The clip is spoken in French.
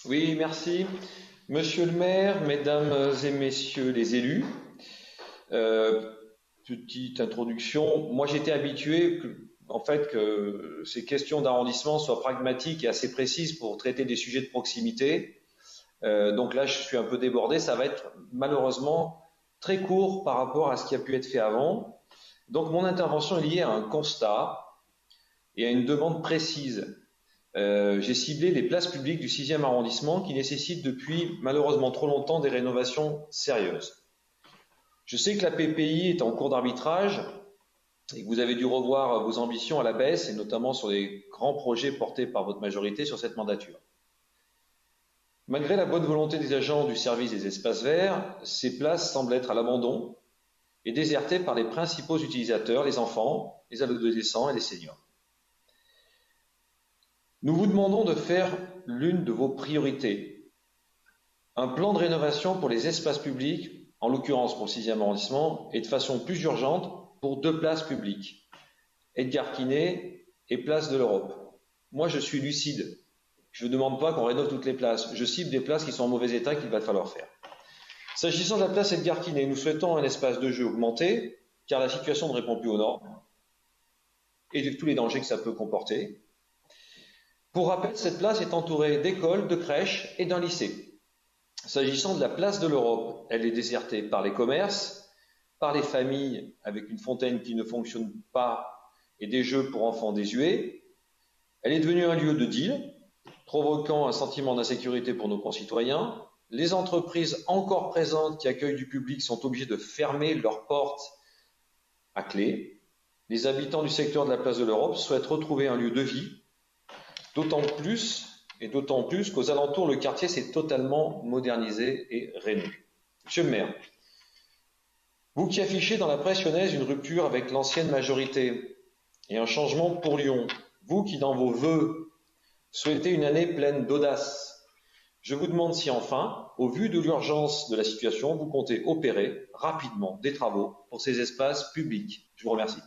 Oui, merci. Monsieur le maire, mesdames et messieurs les élus, euh, petite introduction. Moi, j'étais habitué que ces questions d'arrondissement soient pragmatiques et assez précises pour traiter des sujets de proximité. Donc là, je suis un peu débordé. Ça va être malheureusement très court par rapport à ce qui a pu être fait avant. Donc mon intervention est liée à un constat et à une demande précise. J'ai ciblé les places publiques du 6e arrondissement qui nécessitent depuis malheureusement trop longtemps des rénovations sérieuses. Je sais que la PPI est en cours d'arbitrage et que vous avez dû revoir vos ambitions à la baisse, et notamment sur les grands projets portés par votre majorité sur cette mandature. Malgré la bonne volonté des agents du service des espaces verts, ces places semblent être à l'abandon et désertées par les principaux utilisateurs, les enfants, les adolescents et les seniors. Nous vous demandons de faire l'une de vos priorités, un plan de rénovation pour les espaces publics, en l'occurrence pour le 6e arrondissement, et de façon plus urgente pour deux places publiques, Edgar Quinet et Place de l'Europe. Moi, je suis lucide. Je ne demande pas qu'on rénove toutes les places. Je cible des places qui sont en mauvais état qu'il va falloir faire. S'agissant de la place Edgar Quinet, nous souhaitons un espace de jeu augmenté, car la situation ne répond plus aux normes et de tous les dangers que ça peut comporter. Pour rappel, cette place est entourée d'écoles, de crèches et d'un lycée. S'agissant de la place de l'Europe, elle est désertée par les commerces, par les familles avec une fontaine qui ne fonctionne pas et des jeux pour enfants désuets. Elle est devenue un lieu de deal, provoquant un sentiment d'insécurité pour nos concitoyens. Les entreprises encore présentes qui accueillent du public sont obligées de fermer leurs portes à clé. Les habitants du secteur de la place de l'Europe souhaitent retrouver un lieu de vie, d'autant plus qu'aux alentours, le quartier s'est totalement modernisé et rénové. Monsieur le maire, vous qui affichez dans la presse lyonnaise une rupture avec l'ancienne majorité et un changement pour Lyon, vous qui dans vos vœux souhaitez une année pleine d'audace, je vous demande si enfin, au vu de l'urgence de la situation, vous comptez opérer rapidement des travaux pour ces espaces publics. Je vous remercie.